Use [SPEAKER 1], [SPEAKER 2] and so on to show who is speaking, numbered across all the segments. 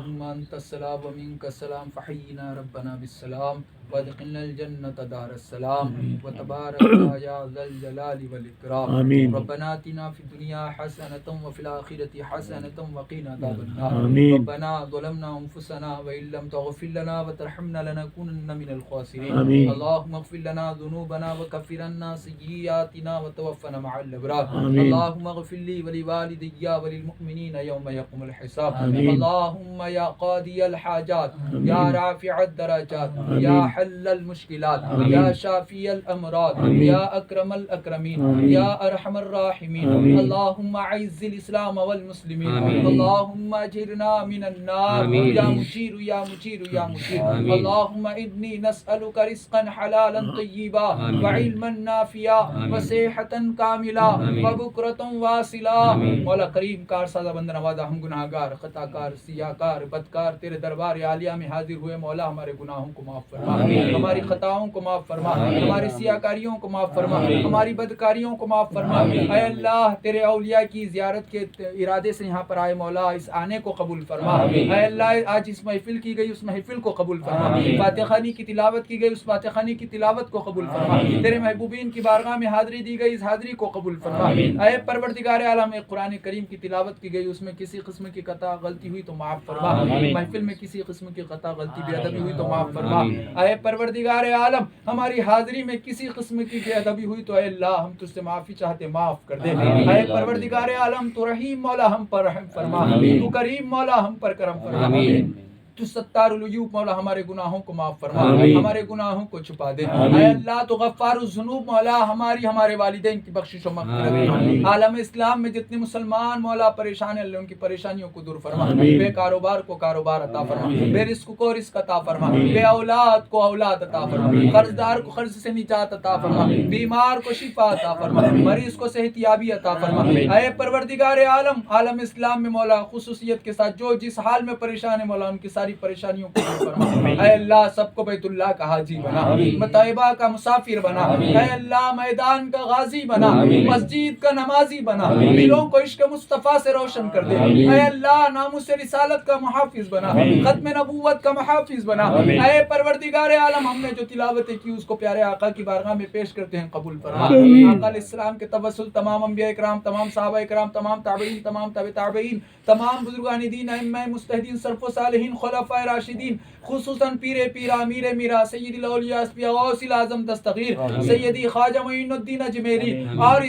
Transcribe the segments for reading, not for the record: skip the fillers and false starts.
[SPEAKER 1] اللهم انت السلام ومنك السلام فحينا ربنا بالسلام وادخلنا الجنة دار السلام وتبارك يا ذا الجلال والإكرام.
[SPEAKER 2] آمين.
[SPEAKER 1] ربنا آتنا في الدنيا حسنة وفي الآخرة حسنة وقنا عذاب النار.
[SPEAKER 2] آمين.
[SPEAKER 1] ربنا ظلمنا أنفسنا وإن لم تغفر لنا وترحمنا لنكونن من الخاسرين.
[SPEAKER 2] آمين.
[SPEAKER 1] اللهم اغفر لنا ذنوبنا وكفر عنا سيئاتنا وتوفنا مع الأبرار.
[SPEAKER 2] آمين.
[SPEAKER 1] اللهم اغفر لي ولوالدي وللمؤمنين يوم يقوم الحساب.
[SPEAKER 2] آمين.
[SPEAKER 1] اللهم يا قاضي الحاجات
[SPEAKER 2] آمين.
[SPEAKER 1] يا رافع الدرجات
[SPEAKER 2] آمين.
[SPEAKER 1] يا حل المشكلات
[SPEAKER 2] آمين.
[SPEAKER 1] يا شافي الأمراض
[SPEAKER 2] آمين.
[SPEAKER 1] يا أكرم الأكرمين
[SPEAKER 2] آمين.
[SPEAKER 1] يا أرحم الراحمين.
[SPEAKER 2] آمين.
[SPEAKER 1] اللهم أعز الإسلام والمسلمين.
[SPEAKER 2] آمين.
[SPEAKER 1] اللهم أجرنا من النار.
[SPEAKER 2] آمين.
[SPEAKER 1] يا مجير يا مجير يا مجير.
[SPEAKER 2] آمين.
[SPEAKER 1] اللهم إني نسألك رزقا حلالا طيبا
[SPEAKER 2] آمين.
[SPEAKER 1] وعلما نافعا
[SPEAKER 2] آمين.
[SPEAKER 1] وصحة كاملة
[SPEAKER 2] آمين.
[SPEAKER 1] وبكرة واصلة.
[SPEAKER 2] آمین۔
[SPEAKER 1] مولا کریم کار سازا بندہ نوازا، ہم گناہ گار، خطا کار، سیاہ کار، بدکار تیرے دربار عالیہ میں حاضر ہوئے مولا ہمارے گناہوں کو معاف فرما،
[SPEAKER 2] آمین۔
[SPEAKER 1] ہماری خطاؤں کو معاف فرما،
[SPEAKER 2] آمین۔
[SPEAKER 1] ہماری سیاہ کاریوں کو معاف فرما،
[SPEAKER 2] آمین۔
[SPEAKER 1] ہماری بدکاریوں کو معاف فرما۔
[SPEAKER 2] آمین۔
[SPEAKER 1] اے اللہ تیرے اولیاء کی زیارت کے ارادے سے یہاں پر آئے مولا، اس آنے کو قبول فرما۔
[SPEAKER 2] آمین۔
[SPEAKER 1] اے اللہ آج اس محفل کی گئی اس محفل کو قبول فرما،
[SPEAKER 2] آمین۔
[SPEAKER 1] فاتح خانی کی تلاوت کی گئی اس فاتح خانی کی تلاوت کو قبول فرما،
[SPEAKER 2] آمین۔
[SPEAKER 1] تیرے محبوبین کی بارگاہ میں حاضری دی گئی اس حاضری کو قبول فرما۔
[SPEAKER 2] آمین۔
[SPEAKER 1] اے پروردگار عالم، قرآن کریم کی تلاوت کی گئی اس میں کسی قسم کی خطا غلطی ہوئی تو معاف فرما،
[SPEAKER 2] آمین۔
[SPEAKER 1] محفل میں کسی قسم کی خطا غلطی بے ادبی ہوئی تو معاف فرما۔
[SPEAKER 2] آمین۔
[SPEAKER 1] اے پروردگار عالم، ہماری حاضری میں کسی قسم کی بے ادبی ہوئی تو اے اللہ ہم تجھ سے معافی چاہتے، معاف کر دے۔
[SPEAKER 2] آمین۔
[SPEAKER 1] اے پروردگار عالم، تو رحیم مولا ہم پر رحم فرما،
[SPEAKER 2] آمین۔
[SPEAKER 1] تو کریم مولا ہم پر کرم فرما،
[SPEAKER 2] آمین۔
[SPEAKER 1] تو ستار العیوب مولا ہمارے گناہوں کو معاف فرما،
[SPEAKER 2] آمین۔
[SPEAKER 1] ہمارے گناہوں کو چھپا دے۔
[SPEAKER 2] آمین۔
[SPEAKER 1] اے اللہ تو غفار الذنوب مولا ہمارے والدین کی بخشش و مغفرت
[SPEAKER 2] آمین۔
[SPEAKER 1] فرما۔ عالم اسلام میں جتنے مسلمان مولا پریشان ہیں اللہ ان کی پریشانیوں کو دور فرما،
[SPEAKER 2] آمین۔
[SPEAKER 1] بے کاروبار کو کاروبار عطا فرما،
[SPEAKER 2] آمین۔
[SPEAKER 1] بے رزق کو رزق عطا فرما،
[SPEAKER 2] آمین۔
[SPEAKER 1] بے اولاد کو اولاد عطا فرما،
[SPEAKER 2] آمین۔
[SPEAKER 1] قرض دار کو قرض سے نجات عطا فرما،
[SPEAKER 2] آمین۔
[SPEAKER 1] بیمار کو شفا عطا فرما، مریض کو صحت یابی عطا فرما۔
[SPEAKER 2] آمین۔
[SPEAKER 1] اے پروردگار عالم، عالم اسلام میں مولا خصوصیت کے ساتھ جو جس حال میں پریشان ہے مولا ان کی ساری پریشانیوں کو دور فرما۔ اے اللہ سب کو بیت اللہ کا حاجی بنا،
[SPEAKER 2] آمین۔
[SPEAKER 1] طیبہ کا مسافر بنا،
[SPEAKER 2] آمین۔
[SPEAKER 1] اے اللہ میدان کا غازی بنا،
[SPEAKER 2] آمین۔
[SPEAKER 1] مسجد کا نمازی بنا،
[SPEAKER 2] آمین۔
[SPEAKER 1] دلوں کو عشق مصطفیٰ سے روشن کر دے۔
[SPEAKER 2] آمین۔
[SPEAKER 1] اے اللہ ناموس رسالت کا محافظ بنا،
[SPEAKER 2] آمین۔
[SPEAKER 1] ختم نبوت کا محافظ بنا۔
[SPEAKER 2] آمین۔
[SPEAKER 1] اے پروردگار عالم، ہم نے جو تلاوتیں کی اس کو پیارے آقا کی بارگاہ میں پیش کرتے ہیں، قبول فرما۔
[SPEAKER 2] آمین۔
[SPEAKER 1] آقا علیہ السلام کے توسل تمام انبیاء اکرام، تمام صحابہ اکرام، تمام تابعین، تمام تابع تابعین، تمام بزرگان دین، ائمہ مجتہدین، سلف و صالحین، خلفائے راشدین، خصوصاً پیر امیر میرا سید الاولیاء اسفیاء غوث الاعظم دستغیر سیدی خواجہ معین الدین اجمیری، اور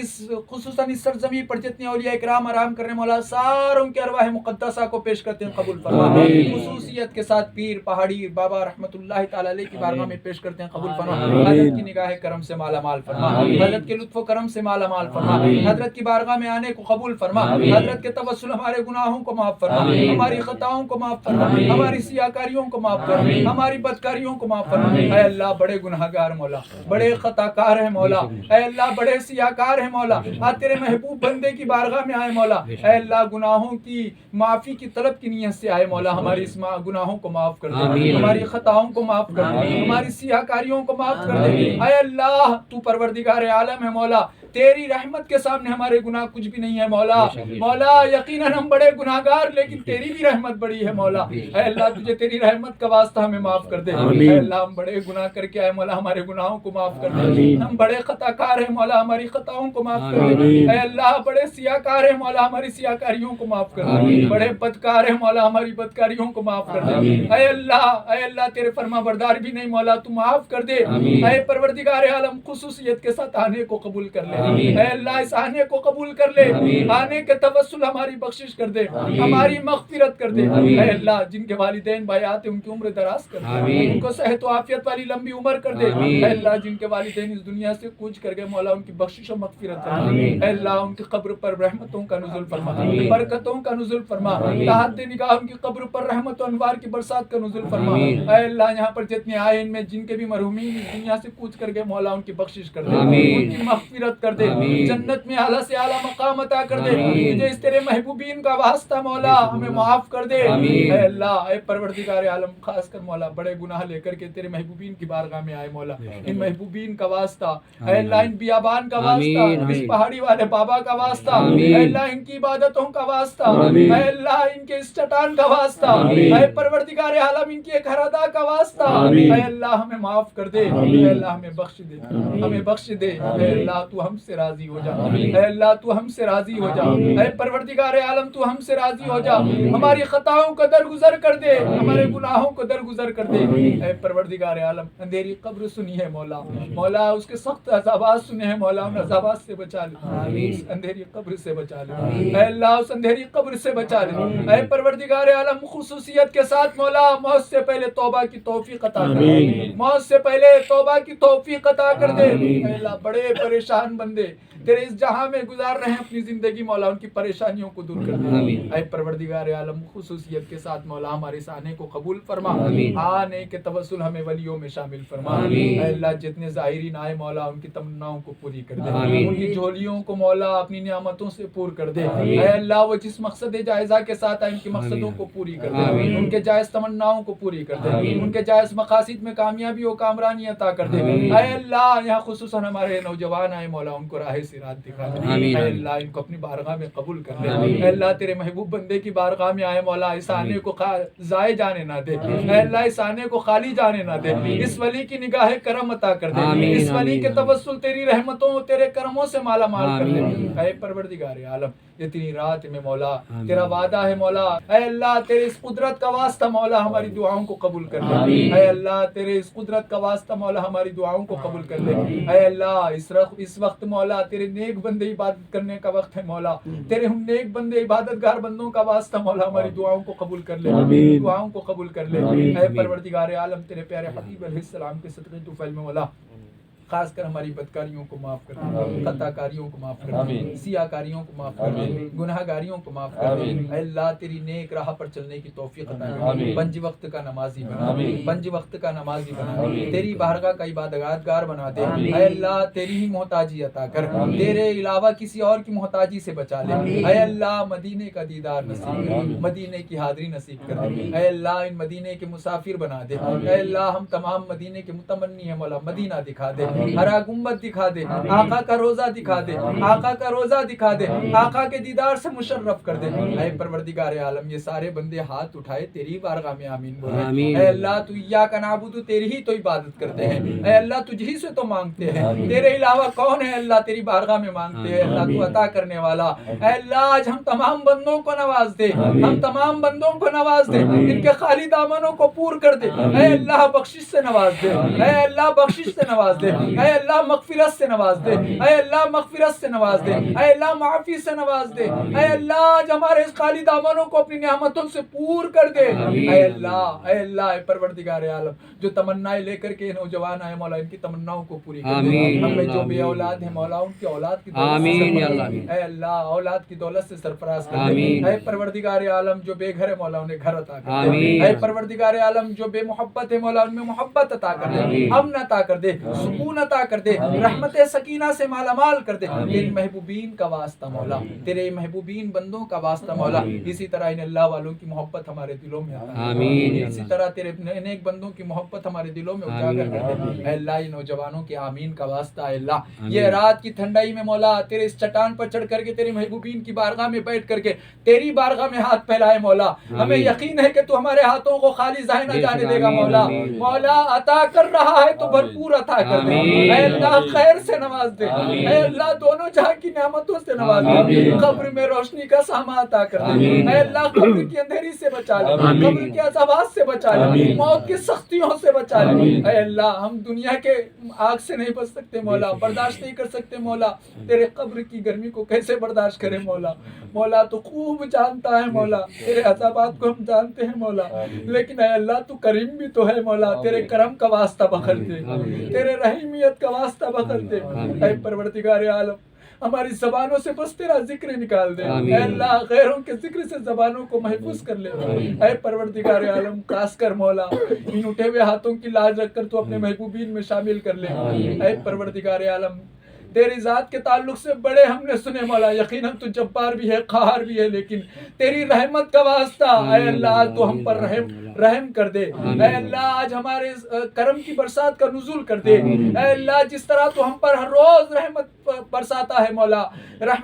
[SPEAKER 1] خصوصاً اس سرزمین پر جتنے اولیاء اکرام آرام کرنے مولا ساروں کے ارواح مقدسہ کو پیش کرتے ہیں، قبول فرما۔ خصوصیت کے ساتھ پیر پہاڑی بابا رحمۃ اللہ تعالی علیہ کی بارگاہ میں پیش کرتے ہیں، قبول فرما۔ حضرت کی نگاہ کرم سے مالا مال فرما، حضرت کے لطف و کرم سے مالا مال فرما، حضرت کی بارگاہ میں آنے کو قبول فرما، حضرت کے توسل ہمارے گناہوں کو معاف فرما، ہماری خطاؤں کو معاف فرما، ہماری سیاکاریوں کو معاف فرما، ہماری بدکاریوں کو معاف فرما۔ اے اللہ بڑے گناہگار مولا، بڑے خطا کار ہیں مولا، اے اللہ بڑے سیاکار ہیں مولا، آج تیرے محبوب بندے کی بارگاہ میں آئے مولا، اے اللہ گناہوں کی معافی کی طلب کی نیت سے آئے مولا، ہماری اس گناہوں کو معاف کر دے، ہماری خطاؤں کو معاف کر دے، ہماری سیاکاریوں کو معاف کر دے۔ اے اللہ تو پروردگار عالم ہے مولا، تیری رحمت کے سامنے ہمارے گناہ کچھ بھی نہیں ہے مولا۔ مولا یقیناً ہم بڑے گناہگار لیکن تیری بھی رحمت بڑی ہے مولا۔ اے اللہ تجھے تیری رحمت کا واسطہ ہمیں معاف کر دے۔ اے اللہ ہم بڑے گناہ کر کے آئے مولا، ہمارے گناہوں کو معاف کر دے۔ ہم بڑے خطا کار ہیں مولا، ہماری خطاؤں کو معاف کر دے۔ اے اللہ بڑے سیاکار ہیں مولا، ہماری سیاکاریوں کو معاف کر دے۔ بڑے بدکار ہیں مولا، ہماری بدکاریوں کو معاف کر دے۔ اے اللہ تیرے فرما بردار بھی نہیں مولا، تو معاف کر دے۔ اے پروردگار عالم خصوصیت کے ساتھ آنے کو قبول کر لے۔ اے اللہ اس آنے کو قبول کر لے، آنے کے توسل ہماری بخشش کر دے، ہماری مغفرت کر دے۔ اے اللہ جن کے والدین بھائیات ہیں ان کی عمر دراز کر دے، ان کو صحت و عافیت والی لمبی عمر کر دے۔ اے اللہ جن کے والدین اس دنیا سے کوچ کر گئے مولا، ان کی بخشش و مغفرت کر دے۔ اے اللہ ان کی قبر پر رحمتوں کا نزول فرما، برکتوں کا نزول فرما، تحت نگاہ ان کی قبر پر رحمت و انوار کی برسات کا نزول فرما۔ اے اللہ یہاں پر جتنے آئے ان میں جن کے بھی مرحومین اس دنیا سے کوچ کر گئے مولا، ان کی بخشش کر دے، ان کی مغفرت کر کر دے، جنت میں اعلیٰ سے اعلیٰ مقام عطا کر دے، تجھے اس تیرے محبوبین کا واسطہ مولا ہمیں معاف کر دے۔ اے اللہ، اے پروردگار عالم، خاص کر مولا بڑے گناہ لے کر کے تیرے محبوبین کی بارگاہ میں آئے مولا، ان محبوبین کا واسطہ، اے اللہ ان بیابان کا واسطہ، اس پہاڑی والے بابا کا واسطہ، اے اللہ ان کی عبادتوں کا واسطہ، اے اللہ ان کے اس چٹان کا واسطہ، اے پروردگار عالم ان کی ایک گھر ادا کا واسطہ، اے اللہ ہمیں معاف کر دے، اے اللہ ہمیں بخش دے، ہمیں بخش دے، اے اللہ تو ہم سے راضی ہو جا، اے اللہ تو ہم سے راضی ہو جا، اے پروردگار عالم تو ہم سے راضی ہو جا، ہماری خطاؤں کو درگزر کر دے، ہمارے گناہوں کو درگزر کر دے، اے پروردگار عالم اندھیری قبر سنی ہے مولا، مولا اس کے سخت عذابات سنے ہیں مولا، ان عذابات سے بچا لے، اس اندھیری قبر سے بچا لے، اے اللہ اس اندھیری قبر سے بچا لے، اے پروردگار عالم خصوصیت کے ساتھ مولا موت سے پہلے توبہ کی توفیق عطا کر دے، موت سے پہلے توبہ کی توفیق عطا کر دے، اے اللہ بڑے پریشان بندے تیرے اس جہاں میں گزار رہے ہیں اپنی زندگی مولا، ان کی پریشانیوں کو دور کر دے، اے پروردگار عالم خصوصیت کے ساتھ مولا ہمارے اس آنے کو قبول فرما، آنے کے توسل ہمیں ولیوں میں شامل فرما، اے اللہ جتنے ظاہرین آئے مولا ان کی تمناؤں کو پوری کر دے، ان کی جھولیوں کو مولا اپنی نعمتوں سے پور کر دے، اے اللہ وہ جس مقصد جائزہ کے ساتھ آئے ان کی مقصدوں کو پوری کر دے، ان کے جائز تمناؤں کو پوری کر دے، ان کے جائز مقاصد میں کامیابی و کامرانی عطا کر دے، اے اللہ یہاں خصوصاً ہمارے نوجوان آئے مولا ان کو راہ صراط دکھا دے، اے اللہ ان کو اپنی بارگاہ میں قبول کر لے، اے اللہ تیرے محبوب بندے کی بارگاہ میں آئے مولا اس آنے کو ضائع جانے نہ دے، اے اللہ اس آنے کو خالی جانے نہ دے، اس ولی کی نگاہ کرم عطا کر دے، اس ولی کے توسل تیری رحمتوں تیرے کرموں سے مالا مال کر دے، اے پروردگار عالم اتنی رات میں مولا تیرا وعدہ ہے مولا، اے اللہ تیرے اس قدرت کا واسطہ مولا ہماری دعاؤں کو قبول کر لے، اے اللہ تیرے اس قدرت کا واسطہ مولا ہماری دعاؤں کو قبول کر لے، اے اللہ اس وقت مولا تیرے نیک بندے عبادت کرنے کا وقت ہے مولا، تیرے ہم نیک بندے عبادت گار بندوں کا واسطہ مولا ہماری دعاؤں کو قبول کر لے، دعاؤں کو قبول کر لے، اے پروردگار عالم تیرے پیارے حبیب علیہ السلام کے صدقے طفیل میں مولا خاص کر ہماری بدکاریوں کو معاف کر دے، خطا کاریوں کو معاف کر دے، سیاہ کاریوں کو معاف کر دے، گناہ گاریوں کو معاف کر دے، اے اللہ تیری نیک راہ پر چلنے کی توفیق عطا کر دے، پنج وقت کا نمازی بنا دے، پنج وقت کا نمازی بنا دے، تیری بارگاہ کا عبادت گار بنا دے، اے اللہ تیری ہی محتاجی عطا کر، تیرے علاوہ کسی اور کی محتاجی سے بچا لے، اے اللہ مدینے کا دیدار نصیب کر، مدینے کی حاضری نصیب کر دے، اے اللہ ان مدینے کے مسافر بنا دے، اے اللہ ہم تمام مدینے کے متمنی ہیں مولا، مدینہ دکھا دے، ہرا گنبد دکھا دے، آقا کا روزہ دکھا دے، آقا کا روزہ دکھا دے، آقا کے دیدار سے مشرف کر دے، اے پروردگار عالم یہ سارے بندے ہاتھ اٹھائے تیری بارگاہ میں آمین بولے، اے اللہ تو ایاک نعبد تیری ہی تو عبادت کرتے ہیں، اے اللہ تجھ ہی سے تو مانگتے ہیں، تیرے علاوہ کون ہے اللہ تیری بارگاہ میں مانگتے ہیں، اللہ تو عطا کرنے والا، اے اللہ آج ہم تمام بندوں کو نواز دے، ہم تمام بندوں کو نواز دے، ان کے خالی دامنوں کو پور کر دے، اے اللہ بخشش سے نواز دے، اے اللہ بخشش سے نواز دے، اے اللہ مغفرت سے نواز دے، اے اللہ مغفرت سے نواز دے، اے اللہ معافی سے نواز دے، اے اللہ آج ہمارے اس خالی دامنوں کو اپنی نعمتوں سے پور کر دے، اے اللہ اے اللہ اے پروردگار عالم جو تمنائیں لے کر کے نوجوان آئے مولا ان کی تمناؤں کو پوری کر دے، ہم میں جو بے اولاد ہیں مولا ان کی اولاد کی دولت سے، اے اللہ اولاد کی دولت سے سرفراز کر دے، اے پروردگار عالم جو بے گھر ہے مولا انہیں گھر عطا کر دے، اے پروردگار عالم جو بے محبت ہے مولا ان میں محبت عطا کر دے، امن عطا کر دے، سکون عطا کر دے، رحمت سکینہ سے مالا مال کر دے، تیری محبوبین کا واسطہ مولا، تیرے محبوبین بندوں کا واسطہ مولا، اسی طرح ان اللہ والوں کی محبت ہمارے دلوں میں عطا کر دے، اسی طرح تیرے نیک بندوں کی محبت ہمارے دلوں میں اجاگر کر دے، اے اللہ یہ نوجوانوں کے آمین کا واسطہ، اے اللہ یہ رات کی ٹھنڈائی میں مولا تیرے اس چٹان پر چڑھ کر کے تیرے محبوبین کی بارگاہ میں بیٹھ کر کے تیری بارگاہ میں ہاتھ پھیلائے مولا، ہمیں یقین ہے کہ تو ہمارے ہاتھوں کو خالی ضائع نہ جانے دے گا مولا، مولا عطا کر رہا ہے تو بھرپور عطا کر دے، اے اللہ خیر سے نواز دے، اے اللہ دونوں جہاں کی نعمتوں سے نواز دے، قبر میں روشنی کا سامان عطا کر دے، اے اللہ قبر کی اندھیری سے بچا لے، قبر کے عذابات سے بچا لے، موت کی سختیوں سے بچا لے، اے اللہ ہم دنیا کے آگ سے نہیں بچ سکتے مولا، برداشت نہیں کر سکتے مولا، تیرے قبر کی گرمی کو کیسے برداشت کرے مولا، مولا تو خوب جانتا ہے مولا، تیرے عذابات کو ہم جانتے ہیں مولا، لیکن اے اللہ تو کریم بھی تو ہے مولا، تیرے کرم کا واسطہ بخل دے، تیرے رحیمیت کا واسطہ بخل دے، اے پروردگار عالم ہماری زبانوں سے بس تیرا ذکر نکال دے، اے اللہ غیروں کے ذکر سے زبانوں کو محفوظ کر لے، اے پروردگار عالم خاص کر مولا ان اٹھے ہوئے ہاتھوں کی لاج رکھ کر تو اپنے محبوبین میں شامل کر لے، اے پروردگار عالم تیری ذات کے تعلق سے بڑے ہم نے سنے مولا، یقیناً تو جبار بھی ہے، قہار بھی ہے، لیکن تیری رحمت کا واسطہ اے اللہ تو ہم پر رحم کر دے۔ اے اللہ آج ہمارے کرم کی برسات کا نزول کر دے۔ اے اللہ جس طرح تو ہم پر ہر روز رحمت برساتا ہے مولا،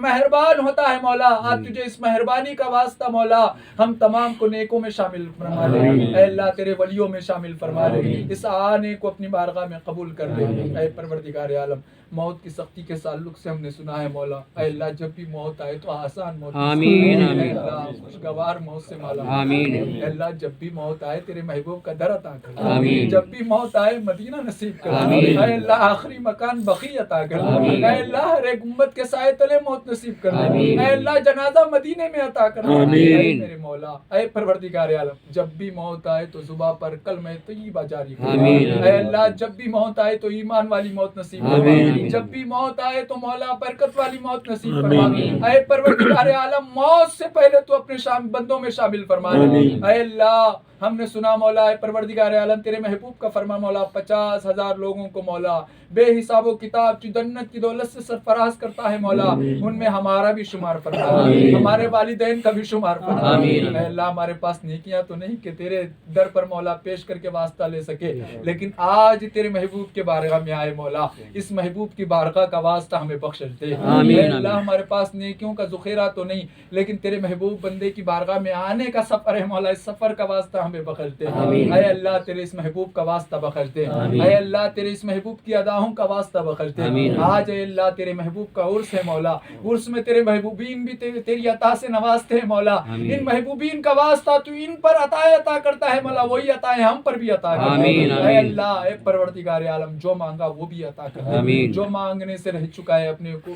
[SPEAKER 1] مہربان ہوتا ہے مولا، آج تجھے اس مہربانی کا واسطہ مولا ہم تمام کو نیکوں میں شامل فرما لے۔ اے اللہ تیرے ولیوں میں شامل فرما لے، اس آنے کو اپنی بارگاہ میں قبول کر لے۔ اے پروردگار عالم، موت کی سختی کے تعلق سے ہم نے سنا ہے مولا، اے اللہ جب بھی موت آئے تو آسان موت،
[SPEAKER 2] آمین
[SPEAKER 1] اے اللہ خوشگوار موت سے مولا،
[SPEAKER 2] آمین۔
[SPEAKER 1] اے اللہ جب بھی موت آئے تیرے محبوب کا در عطا کر،
[SPEAKER 2] آمین۔
[SPEAKER 1] جب بھی موت آئے مدینہ نصیب کر،
[SPEAKER 2] آمین۔
[SPEAKER 1] اے اللہ آخری مکان بقی عطا کر، اے اللہ ہر ایک امت کے سائے تلے موت نصیب کر،
[SPEAKER 2] آمین۔
[SPEAKER 1] اے اللہ جنازہ مدینے میں عطا کر،
[SPEAKER 2] آمین۔
[SPEAKER 1] اے میرے مولا، اے پروردگار عالم جب بھی موت آئے تو زباں پر کلمہ طیبہ جاری کر،
[SPEAKER 2] آمین۔
[SPEAKER 1] اے اللہ جب بھی موت آئے تو ایمان والی موت نصیب فرما،
[SPEAKER 2] آمین۔
[SPEAKER 1] جب بھی موت آئے تو مولا برکت والی موت نصیب فرما، اے پروردگار عالم موت سے پہلے تو اپنے بندوں میں شامل فرما، اے اللہ ہم نے سنا مولا، اے پروردگار عالم تیرے محبوب کا فرما مولا 50,000 لوگوں کو مولا بے حساب و کتاب جو جنت کی دولت سے سرفراز کرتا ہے مولا، ان میں ہمارا بھی شمار فرما، ہمارے والدین کا بھی شمار فرما، اے اللہ ہمارے پاس نیکیاں تو نہیں کہ تیرے در پر مولا پیش کر کے واسطہ لے سکے، لیکن آج تیرے محبوب کے بارگاہ میں آئے مولا، اس محبوب کی بارگاہ کا واسطہ ہمیں بخش دے، اے اللہ ہمارے پاس نیکیوں کا ذخیرہ تو نہیں، لیکن تیرے محبوب بندے کی بارگاہ میں آنے کا سفر ہے مولا، اس سفر کا واسطہ ہمیں بخش دے، اے اللہ تیرے اس محبوب کا واسطہ بخش دے، اے اللہ تیرے اس محبوب کی اداؤں کا واسطہ بخش دے، آج اے اللہ تیرے محبوب کا عرس ہے مولا، عرس میں تیرے محبوبین بھی تیری عطا سے نوازتے ہیں مولا، ان محبوبین کا واسطہ تو ان پر عطا کرتا ہے مولا، وہی عطائیں ہم پر بھی عطا کر، اے اللہ اے پروردگار عالم جو مانگا وہ بھی عطا کر دے، جو مانگنے سے رہ چکا ہے اپنے کو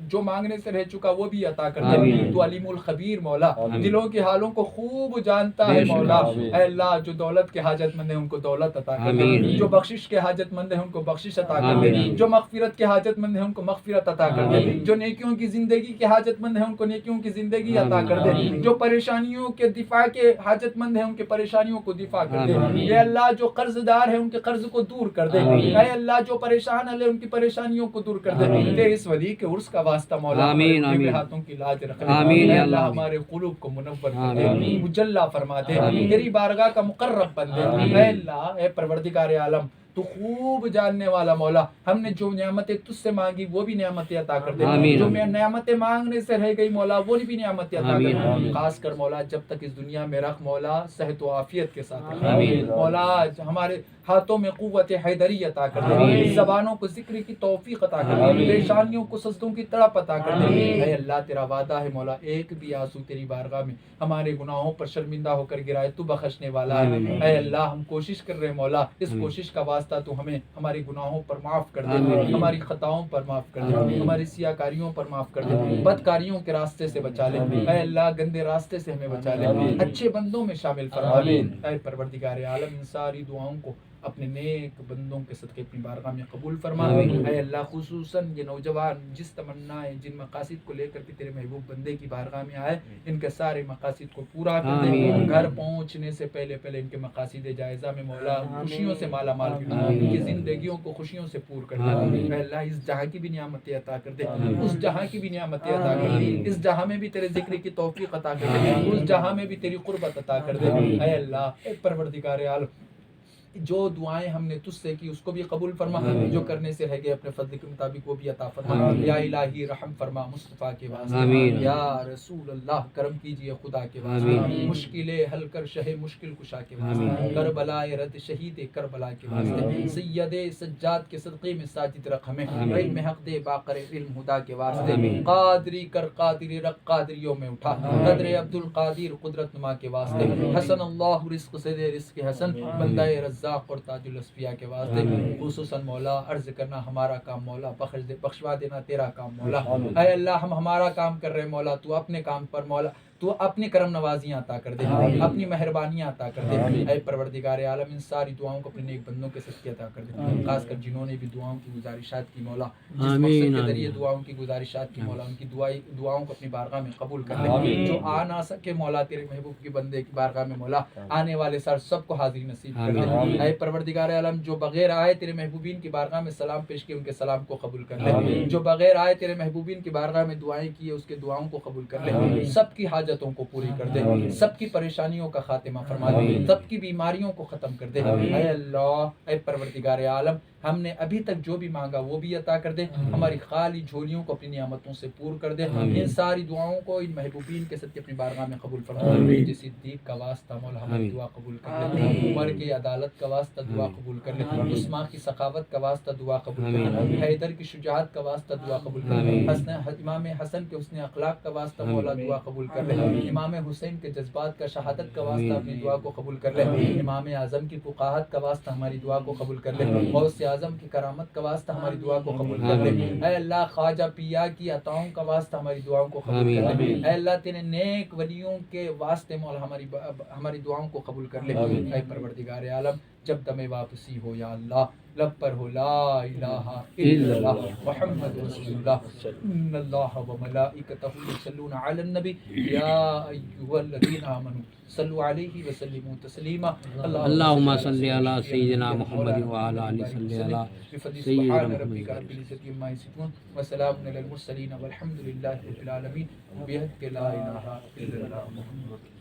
[SPEAKER 1] جو مانگنے سے رہ چکا وہ بھی عطا کر دے، تو علیم الخبیر مولا، دلوں کے حالوں کو خوب جانتا ہے مولا، اے اللہ جو دولت کے حاجت مند ہیں ان کو دولت عطا کر دے، جو بخشش کے حاجت مند ہیں ان کو بخشش عطا کر دے، جو مغفرت کے حاجت مند ہیں ان کو مغفرت عطا کر دے، جو نیکیوں کی زندگی کے حاجت مند ہیں ان کو نیکیوں کی زندگی عطا کر دے، جو پریشانیوں کے دفاع کے حاجت مند ہیں ان کے پریشانیوں کو دفاع کر دے، اے اللہ جو قرض دار ہیں ان کے قرض کو دور کر دے، اے اللہ جو پریشان ہیں ان کی پریشانیوں کو دور کر دے، تیرے اس ولی کے عرس کا واسطہ مولا ہمارے ہاتھوں کی لاج رکھ دے، اے اللہ ہمارے قلوب کو منور کر دے، مجلہ فرما دے، تیری بارگاہ کا مقرب بن دے، اے اللہ اے پروردگار عالم تو خوب جاننے والا مولا، ہم نے جو نعمتیں تجھ سے مانگی وہ بھی نعمتیں عطا کر دے، جو میں نعمتیں مانگنے سے رہ گئی مولا وہ بھی نعمتیں عطا کر دے، خاص کر مولا جب تک اس دنیا میں رکھ مولا صحت و عافیت کے ساتھ رکھ مولا، ہمارے ہاتھوں میں قوت حیدری عطا کر دے، زبانوں کو ذکر کی توفیق عطا کر دے، پریشانیوں کو سجدوں کی تڑپ عطا کر دے، اے اللہ تیرا وعدہ ہے مولا ایک بھی آنسو تیری بارگاہ میں ہمارے گناہوں پر شرمندہ ہو کر گرائے تو بخشنے والا ہے، اے اللہ ہم کوشش کر رہے مولا، اس کوشش کا واسطہ تو ہمیں ہمارے گناہوں پر معاف کر دے، ہماری خطاؤں پر معاف کر دے، ہماری سیاکاریوں پر معاف کر دے، بدکاریوں کے راستے سے بچا لے، اے اللہ گندے راستے سے ہمیں بچا لے، اچھے بندوں میں شامل فرما لے، اے پروردگار عالم ان ساری دعاؤں کو اپنے نیک بندوں کے صدقے اپنی بارگاہ میں قبول فرما، اے اللہ خصوصاً یہ نوجوان جس تمنا جن مقاصد کو لے کر کے تیرے محبوب بندے کی بارگاہ میں آئے ان کے سارے مقاصد کو پورا کر دے، گھر پہنچنے سے پہلے ان کے مقاصد جائزہ میں مولا خوشیوں سے مالا مال کر دے، ان کی زندگیوں کو خوشیوں سے پور کر دے، اے اللہ اس جہاں کی بھی نعمتیں عطا کر دے، اس جہاں کی بھی نعمتیں عطا کر دے، اس جہاں میں بھی تیرے ذکر کی توفیق عطا کر دے، اس جہاں میں بھی تیری قربت عطا کر دے، اے اللہ اے پروردگار عالم جو دعائیں ہم نے تجھ سے کی اس کو بھی قبول فرما، جو کرنے سے رہ گئے اپنے فضل کے مطابق وہ بھی عطا فرما، یا الہی رحم فرما مصطفیٰ کے واسطے، یا رسول اللہ کرم کیجئے خدا کے واسطے، مشکلیں حل کر شہ مشکل کشا کے واسطے، کربلا رد شہید کربلا کے واسطے، سید سجاد کے صدقے میں ساجد رکھ ہمیں، علم حق دے باقر علم خدا کے واسطے، قادری کر قادری رکھ قادریوں میں اٹھا، قدر عبد القادر قدرت نما کے واسطے، حسن اللہ رزق سے دے رزق حسن، بندہ رزاق اور تاج الاسفیاء کے واسطے، خصوصاً مولا عرض کرنا ہمارا کام مولا بخشوا دینا تیرا کام مولا، اے اللہ ہم ہمارا کام کر رہے مولا تو اپنے کام پر مولا تو اپنی کرم نوازیاں عطا کر دے، اپنی مہربانیاں عطا کر دے۔ اے پروردگار عالم ان ساری دعاؤں کو اپنے نیک بندوں کے صدقے عطا کر دے، خاص کر جنہوں نے بھی دعاؤں کی گزارشات کی مولا، جس مقصد کے ذریعے دعاؤں کی گزارشات کی مولا، ان کی دعاؤں کو اپنی بارگاہ میں قبول کر لے۔ جو آ نہ سکے مولا تیرے محبوب کے بندے کی بارگاہ میں مولا، آنے والے سر سب کو حاضری نصیب کر دے۔ اے پروردگار عالم جو بغیر آئے تیرے محبوبین کی بارگاہ میں سلام پیش کیے، ان کے سلام کو قبول کر لے۔ جو بغیر آئے تیرے محبوبین کی بارگاہ میں دعائیں کیے، اس کے دعاؤں کو قبول کر لے۔ سب کی حاجتوں کو پوری کر دے، سب کی پریشانیوں کا خاتمہ فرما دے، سب کی بیماریوں کو ختم کر دے۔ اے اللہ، اے پروردگار عالم، ہم نے ابھی تک جو بھی مانگا وہ بھی عطا کر دے، ہماری خالی جھولیوں کو اپنی نعمتوں سے پور کر دے۔ ان ساری دعاؤں کو ان محبوبین کے صدقے اپنی بارگاہ میں قبول فرما۔ جس صدیق کا واسطہ مولا ہماری دعا قبول کر لے، عمر کی عدالت کا واسطہ دعا قبول کر لے، عثمان کی سخاوت کا واسطہ دعا قبول کر لے، حیدر کی شجاعت کا واسطہ دعا قبول کر لے، امام حسن کے حسن اخلاق کا واسطہ مولا دعا قبول کر لے، امام حسین کے جذبات کا شہادت کا واسطہ اپنی دعا کو قبول کر لے، امام اعظم کی فقاہت کا واسطہ ہماری دعا کو قبول کر لے، غوث اعظم کی کرامت کا واسطہ ہماری دعا کو قبول کر لے۔ اے اللہ، خواجہ پیا کی عطاؤں کا واسطہ ہماری دعاؤں کو قبول کر لے۔ اے اللہ، تیرے نیک ولیوں کے واسطے مولا ہماری دعاؤں کو قبول کر لے۔ اے پروردگار عالم، جب دم واپسی ہو یا اللہ، لب پر ہو لا الہ الا اللہ محمد رسول اللہ، ان اللہ و ملائکتہ یصلون علی النبی یا ایھا الذین آمنوا صلوا علیہ وسلموا تسلیما۔
[SPEAKER 2] اللہم صلی علی سیدنا محمد وعلی آلہ صلی علی سیدنا
[SPEAKER 1] ربک رب العزۃ عما یصفون وسلام علی المرسلین والحمد للہ رب العالمین، بحق لا الہ الا اللہ محمد